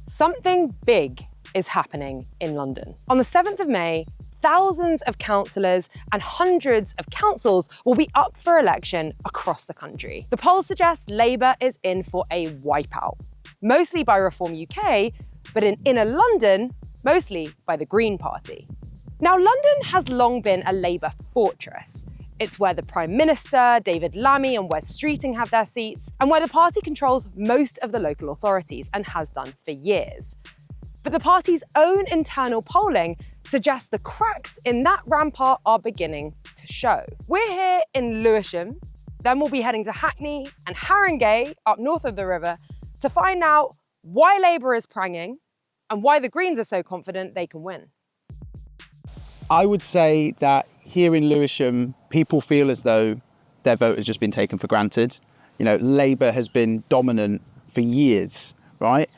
Something big is happening in London. On the 7th of May, thousands of councillors and hundreds of councils will be up for election across the country. The polls suggest Labour is in for a wipeout, mostly by Reform UK, but in inner London, mostly by the Green Party. Now, London has long been a Labour fortress. It's where the Prime Minister, David Lammy and Wes Streeting have their seats, and where the party controls most of the local authorities and has done for years. But the party's own internal polling suggests the cracks in that rampart are beginning to show. We're here in Lewisham, then we'll be heading to Hackney and Haringey, up north of the river, to find out why Labour is pranging and why the Greens are so confident they can win. I would say that here in Lewisham, people feel as though their vote has just been taken for granted. Labour has been dominant for years, right?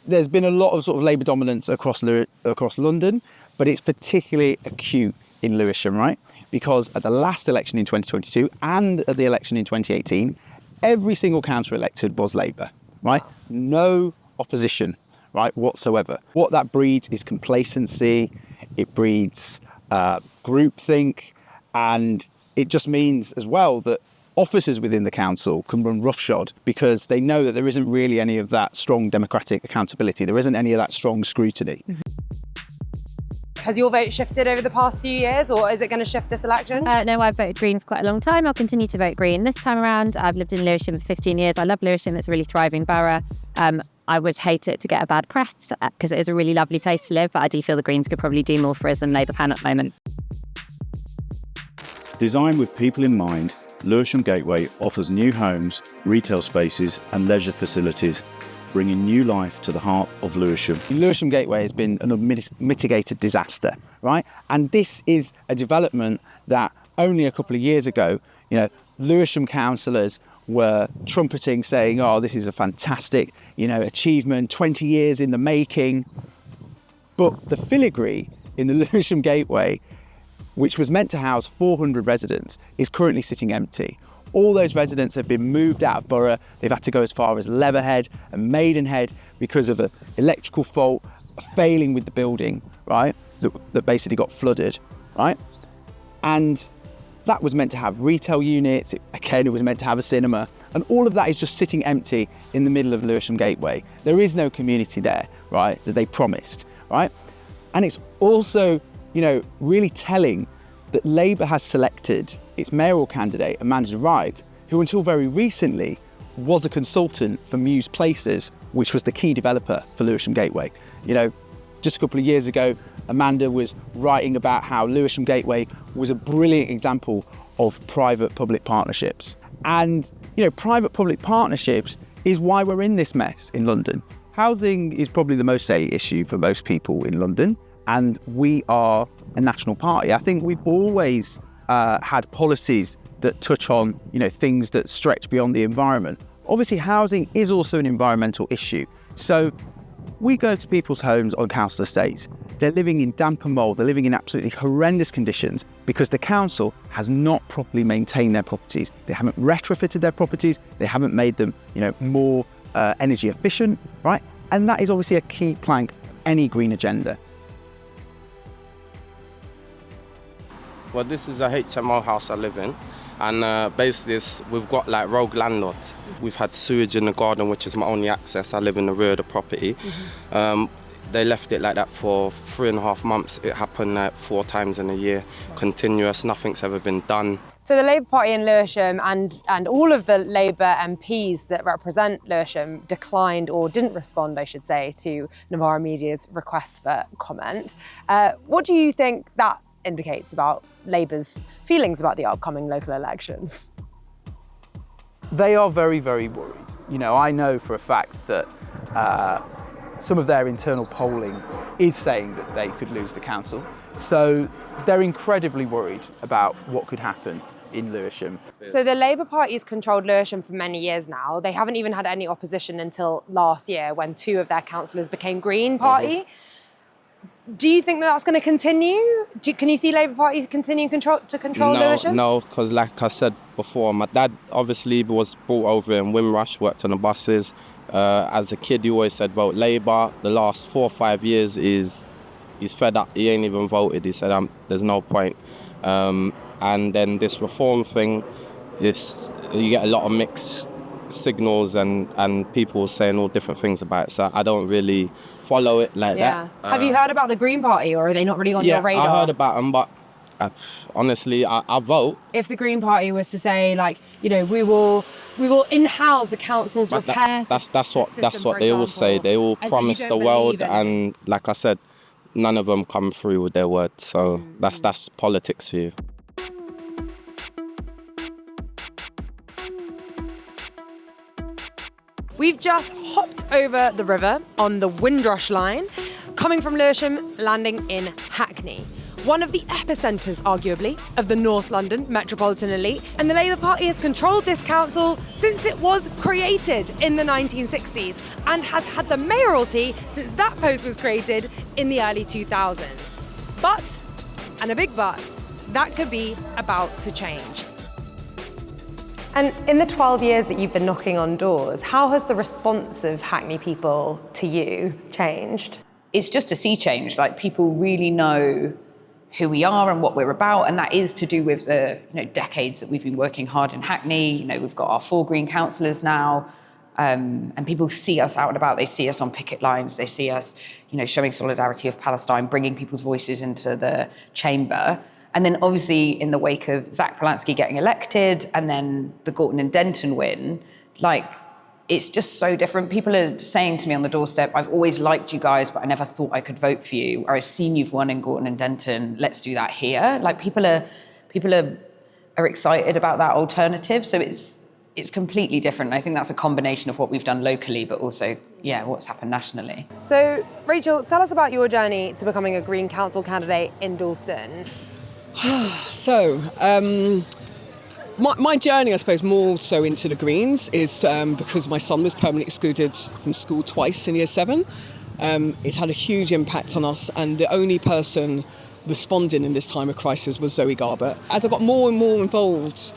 There's been a lot of sort of Labour dominance across London, but it's particularly acute in Lewisham, right? Because at the last election in 2022 and at the election in 2018, every single councillor elected was Labour, right? No opposition, right, whatsoever. What that breeds is complacency, it breeds groupthink, and it just means as well that officers within the council can run roughshod because they know that there isn't really any of that strong democratic accountability. There isn't any of that strong scrutiny. Has your vote shifted over the past few years, or is it going to shift this election? No, I've voted Green for quite a long time. I'll continue to vote Green. This time around, I've lived in Lewisham for 15 years. I love Lewisham. It's a really thriving borough. I would hate it to get a bad press because it is a really lovely place to live, but I do feel the Greens could probably do more for us than Labour can at the moment. Designed with people in mind, Lewisham Gateway offers new homes, retail spaces and leisure facilities, bringing new life to the heart of Lewisham. Lewisham Gateway has been an unmitigated disaster, right? And this is a development that only a couple of years ago, Lewisham councillors were trumpeting, saying, oh, this is a fantastic, achievement, 20 years in the making. But the filigree in the Lewisham Gateway, which was meant to house 400 residents, is currently sitting empty. All those residents have been moved out of borough. They've had to go as far as Leatherhead and Maidenhead because of an electrical fault, a failing with the building, right, that basically got flooded, right? And that was meant to have retail units. It was meant to have a cinema. And all of that is just sitting empty in the middle of Lewisham Gateway. There is no community there, right, that they promised, right? And it's also, really telling that Labour has selected its mayoral candidate, Amanda Wright, who until very recently was a consultant for Muse Places, which was the key developer for Lewisham Gateway. Just a couple of years ago, Amanda was writing about how Lewisham Gateway was a brilliant example of private-public partnerships. And, private-public partnerships is why we're in this mess in London. Housing is probably the most salient issue for most people in London, and we are a national party. I think we've always had policies that touch on, things that stretch beyond the environment. Obviously, housing is also an environmental issue. So we go to people's homes on council estates. They're living in damp and mould. They're living in absolutely horrendous conditions because the council has not properly maintained their properties. They haven't retrofitted their properties. They haven't made them, more energy efficient, right? And that is obviously a key plank of any green agenda. Well, this is a HMO house I live in, and basically we've got like rogue landlords. We've had sewage in the garden, which is my only access. I live in the rear of the property. They left it like that for 3.5 months. It happened like 4 times in a year, continuous, nothing's ever been done. So the Labour Party in Lewisham and all of the Labour MPs that represent Lewisham declined, or didn't respond, I should say, to Novara Media's request for comment. What do you think that indicates about Labour's feelings about the upcoming local elections? They are very, very worried. I know for a fact that some of their internal polling is saying that they could lose the council. So they're incredibly worried about what could happen in Lewisham. So the Labour Party's controlled Lewisham for many years now. They haven't even had any opposition until last year when 2 of their councillors became Green Party. Do you think that that's going to continue? Can you see Labour Party continue to control Lewisham? No, because like I said before, my dad obviously was brought over in Windrush, worked on the buses. As a kid, he always said vote Labour. The last 4 or 5 years he's fed up. He ain't even voted. He said there's no point. And then this reform thing, you get a lot of mixed signals and people saying all different things about it. So I don't really follow it like that. Have you heard about the Green Party, or are they not really on your radar? I heard about them, but honestly, I vote. If the Green Party was to say, like, you know, we will in-house the council's repair system. That's what they all say. They all promise the world, and like I said, none of them come through with their word. So that's politics for you. We've just hopped over the river on the Windrush line, coming from Lewisham, landing in Hackney, one of the epicentres, arguably, of the North London metropolitan elite. And the Labour Party has controlled this council since it was created in the 1960s and has had the mayoralty since that post was created in the early 2000s. But, and a big but, that could be about to change. And in the 12 years that you've been knocking on doors, how has the response of Hackney people to you changed? It's just a sea change. Like, people really know who we are and what we're about, and that is to do with the decades that we've been working hard in Hackney. We've got our 4 green councillors now, and people see us out and about. They see us on picket lines. They see us, showing solidarity of Palestine, bringing people's voices into the chamber. And then obviously in the wake of Zack Polanski getting elected and then the Gorton and Denton win, it's just so different. People are saying to me on the doorstep, I've always liked you guys, but I never thought I could vote for you. Or I've seen you've won in Gorton and Denton, let's do that here. People are excited about that alternative. So it's completely different. I think that's a combination of what we've done locally, but also, what's happened nationally. So, Rachel, tell us about your journey to becoming a Green Council candidate in Dalston. So, my journey, I suppose, more so into the Greens is because my son was permanently excluded from school twice in year 7. It's had a huge impact on us, and the only person responding in this time of crisis was Zoë Garbett. As I got more and more involved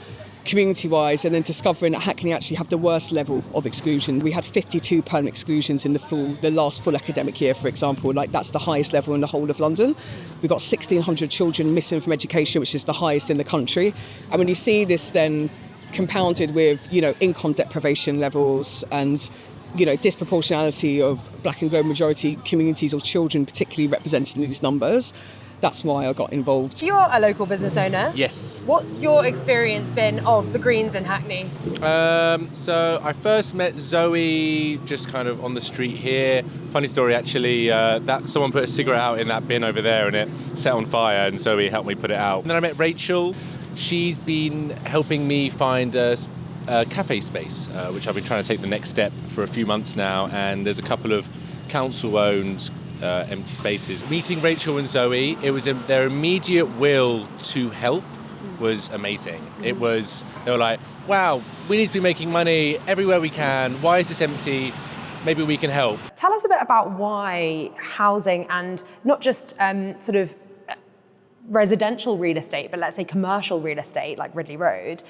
community-wise, and then discovering that Hackney actually have the worst level of exclusion. We had 52 permanent exclusions in the last full academic year, for example. That's the highest level in the whole of London. We've got 1,600 children missing from education, which is the highest in the country. And when you see this then compounded with, income deprivation levels and, disproportionality of black and global majority communities or children particularly represented in these numbers, that's why I got involved. You're a local business owner. Yes. What's your experience been of the Greens in Hackney? So I first met Zoe just kind of on the street here. Funny story, actually, that someone put a cigarette out in that bin over there and it set on fire, and Zoe helped me put it out. And then I met Rachel. She's been helping me find a cafe space, which I've been trying to take the next step for a few months now. And there's a couple of council-owned empty spaces. Meeting Rachel and Zoe, it was their immediate will to help was amazing. They were like, wow, we need to be making money everywhere we can. Why is this empty? Maybe we can help. Tell us a bit about why housing, and not just residential real estate, but let's say commercial real estate like Ridley Road,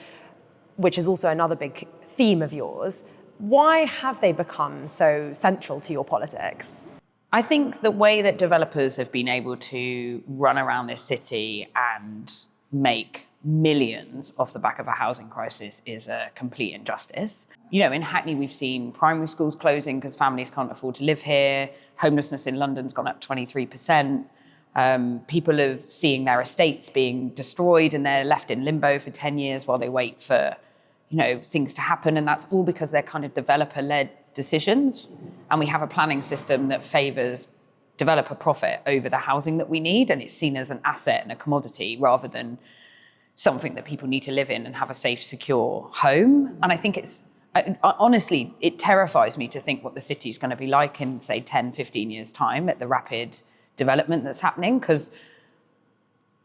which is also another big theme of yours. Why have they become so central to your politics? I think the way that developers have been able to run around this city and make millions off the back of a housing crisis is a complete injustice. In Hackney, we've seen primary schools closing because families can't afford to live here. Homelessness in London's gone up 23%. People are seeing their estates being destroyed and they're left in limbo for 10 years while they wait for, things to happen. And that's all because they're kind of developer-led decisions. And we have a planning system that favours developer profit over the housing that we need. And it's seen as an asset and a commodity rather than something that people need to live in and have a safe, secure home. And I think honestly, it terrifies me to think what the city is going to be like in, say, 10, 15 years' time at the rapid development that's happening. Because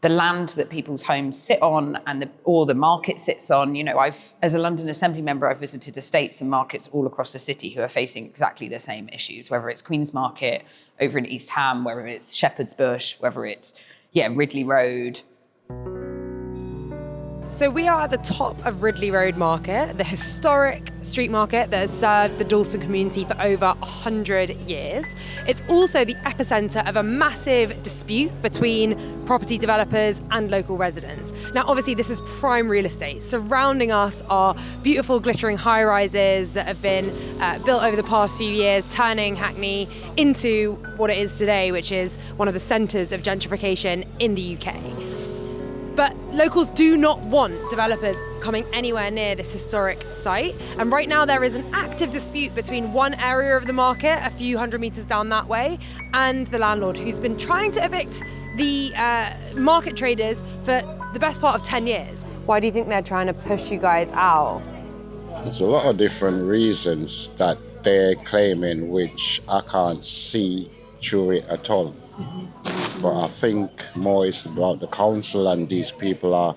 the land that people's homes sit on or the market sits on. You know, as a London Assembly member, I've visited estates and markets all across the city who are facing exactly the same issues, whether it's Queen's Market over in East Ham, whether it's Shepherd's Bush, whether it's, Ridley Road. So we are at the top of Ridley Road Market, the historic street market that has served the Dalston community for over 100 years. It's also the epicentre of a massive dispute between property developers and local residents. Now, obviously, this is prime real estate. Surrounding us are beautiful, glittering high-rises that have been built over the past few years, turning Hackney into what it is today, which is one of the centres of gentrification in the UK. But locals do not want developers coming anywhere near this historic site. And right now there is an active dispute between one area of the market, a few hundred metres down that way, and the landlord, who's been trying to evict the market traders for the best part of 10 years. Why do you think they're trying to push you guys out? There's a lot of different reasons that they're claiming, which I can't see through it at all. But I think more is about the council, and these people are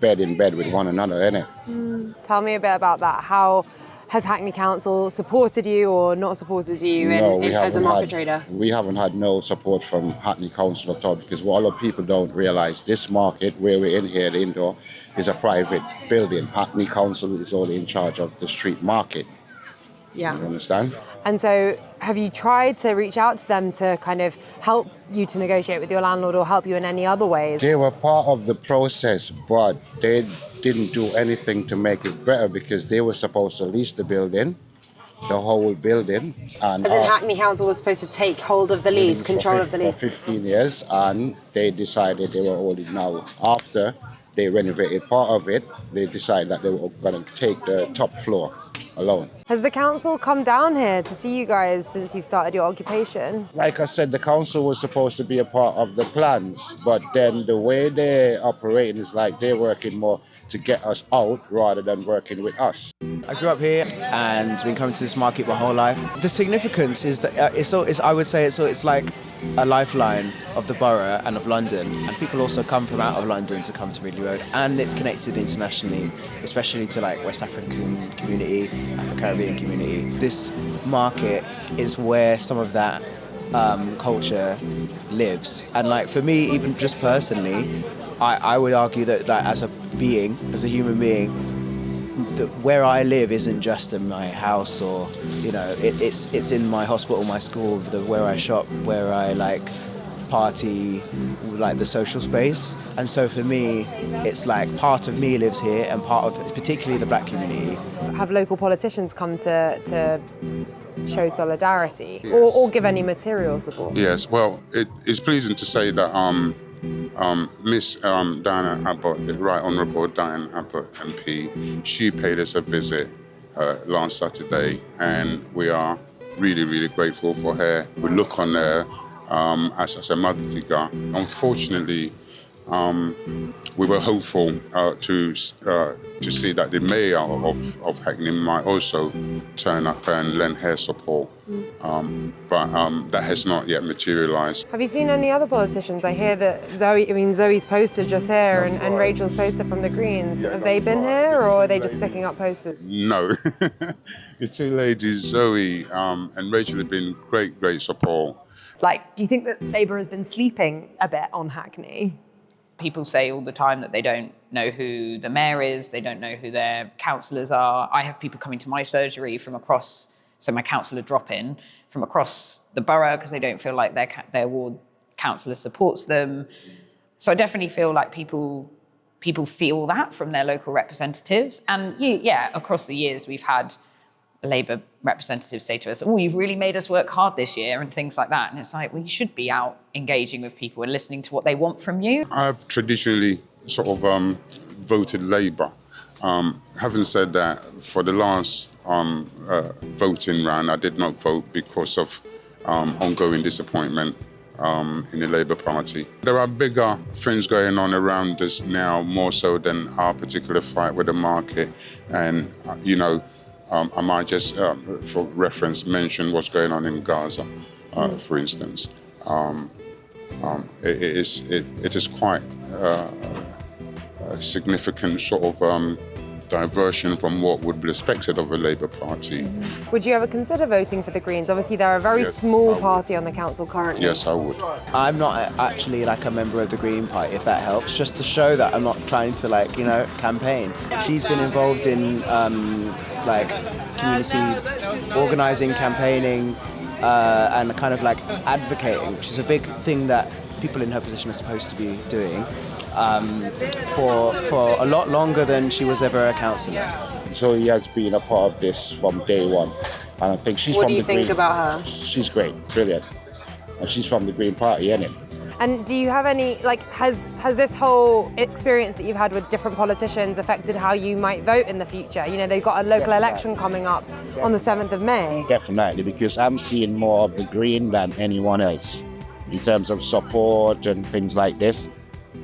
in bed with one another, innit? Tell me a bit about that. How has Hackney Council supported you or not supported you as a market trader? We haven't had no support from Hackney Council at all, because what a lot of people don't realise, this market where we're in here, the indoor, is a private building. Hackney Council is only in charge of the street market. Yeah. You understand? And so have you tried to reach out to them to kind of help you to negotiate with your landlord or help you in any other ways? They were part of the process, but they didn't do anything to make it better, because they were supposed to lease the building, the whole building. And as in Hackney Council was supposed to take hold of the lease, control of the lease? For 15 years, and they decided they were only now, after they renovated part of it, they decided that they were going to take the top floor alone. Has the council come down here to see you guys since you've started your occupation? Like I said, the council was supposed to be a part of the plans, but then the way they're operating is like they're working more to get us out rather than working with us. I grew up here and been coming to this market my whole life. The significance is that I would say it's like a lifeline of the borough and of London, and people also come from out of London to come to Ridley Road, and it's connected internationally, especially to like West African community, Afro-Caribbean community. This market is where some of that culture lives, and like for me, even just personally, I would argue that like as a human being, where I live isn't just in my house, or it's in my hospital, my school, where I shop, where I like party, like the social space. And so for me, it's like part of me lives here, and part of particularly the black community. Have local politicians come to show solidarity, yes, or give any material support? Yes, well, it's pleasing to say that Miss Diana Abbott, the Right Honourable Diana Abbott MP, she paid us a visit last Saturday, and we are really, really grateful for her. We look on her as a mother figure. Unfortunately, we were hopeful to see that the mayor of Hackney might also turn up and lend her support, but that has not yet materialised. Have you seen any other politicians? I hear that Zoe's poster just here, and Rachel's poster from the Greens. Yeah, have they been here, or are they just sticking up posters? No. The two ladies, Zoe and Rachel, have been great support. Like, do you think that Labour has been sleeping a bit on Hackney? People say all the time that they don't know who the mayor is, they don't know who their councillors are. I have people coming to my surgery from across, so my councillor drop-in, from across the borough, because they don't feel like their ward councillor supports them. So I definitely feel like people feel that from their local representatives. And across the years we've had Labour representatives say to us, "Oh, you've really made us work hard this year," and things like that. And it's like, well, you should be out engaging with people and listening to what they want from you. I've traditionally sort of voted Labour. Having said that, for the last voting round, I did not vote because of ongoing disappointment in the Labour Party. There are bigger things going on around us now, more so than our particular fight with the market. And, I might just, for reference, mention what's going on in Gaza, for instance. it is quite a significant sort of diversion from what would be expected of a Labour Party. Would you ever consider voting for the Greens? Obviously, they're a very small party on the council currently. Yes, I would. I'm not actually like a member of the Green Party, if that helps, just to show that I'm not trying to campaign. She's been involved in community organising, campaigling, and kind of advocating, which is a big thing that people in her position are supposed to be doing. For a lot longer than she was ever a councillor. Zoe has been a part of this from day one, and I think she's What from do you the think Green. about her? She's great, brilliant, and she's from the Green Party, innit? And do you have any, has this whole experience that you've had with different politicians affected how you might vote in the future? You know, they've got a local election coming up on the 7th of May. Definitely, because I'm seeing more of the Green than anyone else in terms of support and things like this.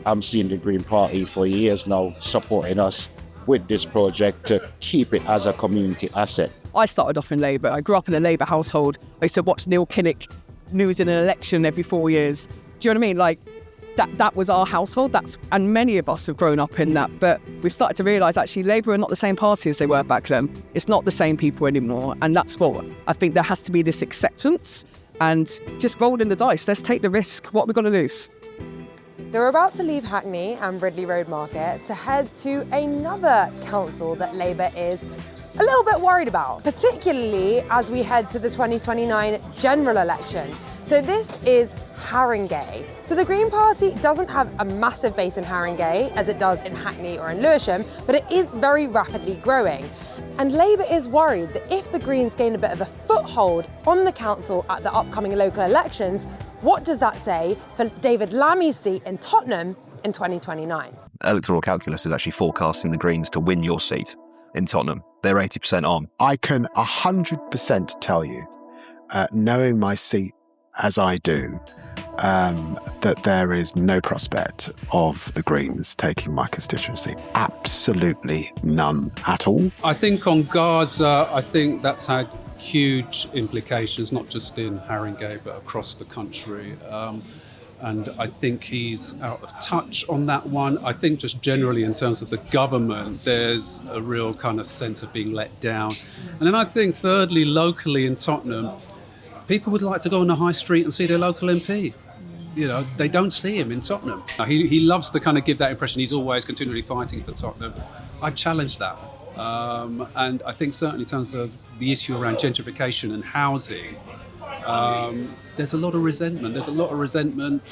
I'm seeing the Green Party for years now supporting us with this project to keep it as a community asset. I started off in Labour. I grew up in a Labour household. I used to watch Neil Kinnock news in an election every 4 years. Do you know what I mean? That was our household. And many of us have grown up in that. But we started to realise actually Labour are not the same party as they were back then. It's not the same people anymore. And that's what I think there has to be, this acceptance and just rolling the dice. Let's take the risk. What are we going to lose? So we're about to leave Hackney and Ridley Road Market to head to another council that Labour is a little bit worried about, particularly as we head to the 2029 general election. So this is Haringey. So the Green Party doesn't have a massive base in Haringey as it does in Hackney or in Lewisham, but it is very rapidly growing. And Labour is worried that if the Greens gain a bit of a foothold on the council at the upcoming local elections, what does that say for David Lammy's seat in Tottenham in 2029? Electoral calculus is actually forecasting the Greens to win your seat in Tottenham. They're 80% on. I can 100% tell you, knowing my seat as I do, that there is no prospect of the Greens taking my constituency. Absolutely none at all. I think on Gaza, I think that's had huge implications, not just in Haringey, but across the country. And I think he's out of touch on that one. I think just generally in terms of the government, there's a real kind of sense of being let down. And then I think thirdly, locally in Tottenham, people would like to go on the high street and see their local MP. You know, they don't see him in Tottenham. He loves to kind of give that impression he's always continually fighting for Tottenham. I challenge that. And I think certainly in terms of the issue around gentrification and housing, there's a lot of resentment. There's a lot of resentment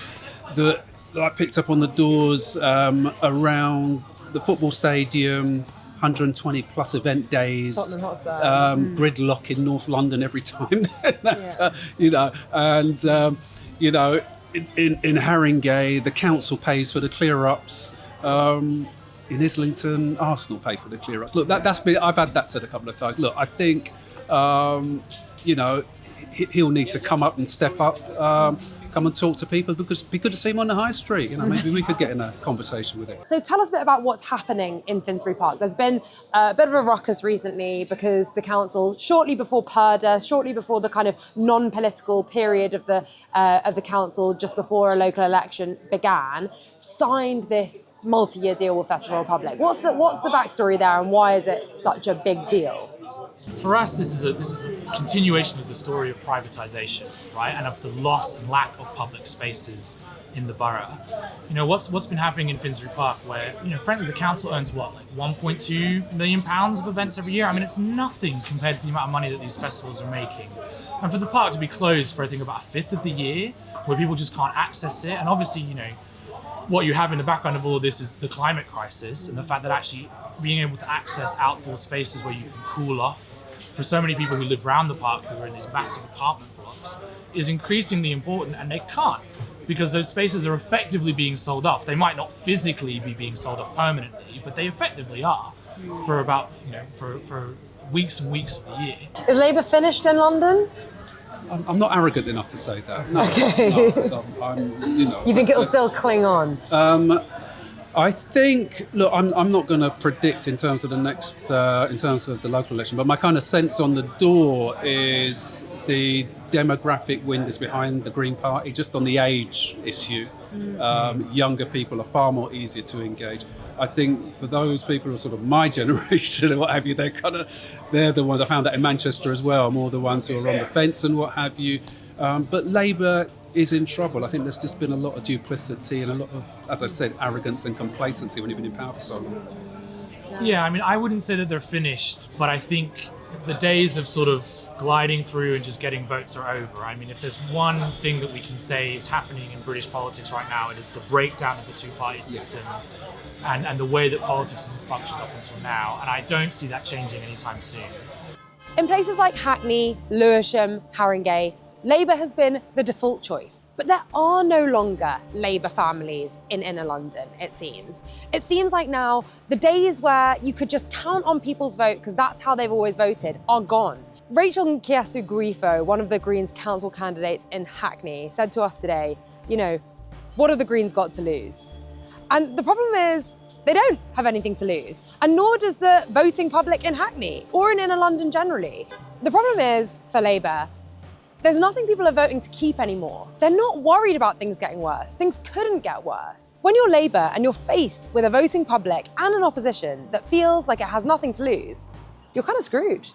that I picked up on the doors around the football stadium, 120 plus event days, gridlock in North London every time. In Haringey, the council pays for the clear-ups. In Islington, Arsenal pay for the clear-ups. Look, I've had that said a couple of times. Look, I think, he'll need to come up and step up, come and talk to people, because it'd be good to see him on the high street. You know, maybe we could get in a conversation with him. So tell us a bit about what's happening in Finsbury Park. There's been a bit of a ruckus recently because the council, shortly before Purda, shortly before the kind of non-political period of the council, just before a local election began, signed this multi-year deal with Festival Republic. What's the backstory there, and why is it such a big deal? For us, this is a continuation of the story of privatisation, right, and of the loss and lack of public spaces in the borough. You know, what's been happening in Finsbury Park, where, you know, frankly, the council earns £1.2 million of events every year. I mean, it's nothing compared to the amount of money that these festivals are making. And for the park to be closed for, I think, about a fifth of the year, where people just can't access it, and obviously, you know, what you have in the background of all of this is the climate crisis and the fact that actually being able to access outdoor spaces where you can cool off for so many people who live around the park who are in these massive apartment blocks is increasingly important, and they can't, because those spaces are effectively being sold off. They might not physically be being sold off permanently, but they effectively are for about, for weeks and weeks of the year. Is Labour finished in London? I'm not arrogant enough to say that. No, okay. No, you think it'll still cling on? I think, look, I'm not going to predict in terms of the next, in terms of the local election, but my kind of sense on the door is the demographic wind is behind the Green Party, just on the age issue. Younger people are far more easier to engage. I think for those people who are sort of my generation and what have you, they're the ones, I found that in Manchester as well, more the ones who are on the fence and what have you. But Labour is in trouble. I think there's just been a lot of duplicity and a lot of, as I said, arrogance and complacency when you've been in power for so long. Yeah, I mean, I wouldn't say that they're finished, but I think the days of sort of gliding through and just getting votes are over. I mean, if there's one thing that we can say is happening in British politics right now, it is the breakdown of the two-party system and the way that politics has functioned up until now. And I don't see that changing anytime soon. In places like Hackney, Lewisham, Haringey, Labour has been the default choice, but there are no longer Labour families in inner London, it seems. It seems like now the days where you could just count on people's vote because that's how they've always voted are gone. Rachel Nkiasu-Grifo, one of the Greens council candidates in Hackney, said to us today, you know, what have the Greens got to lose? And the problem is they don't have anything to lose, and nor does the voting public in Hackney or in inner London generally. The problem is, for Labour, there's nothing people are voting to keep anymore. They're not worried about things getting worse. Things couldn't get worse. When you're Labour and you're faced with a voting public and an opposition that feels like it has nothing to lose, you're kind of screwed.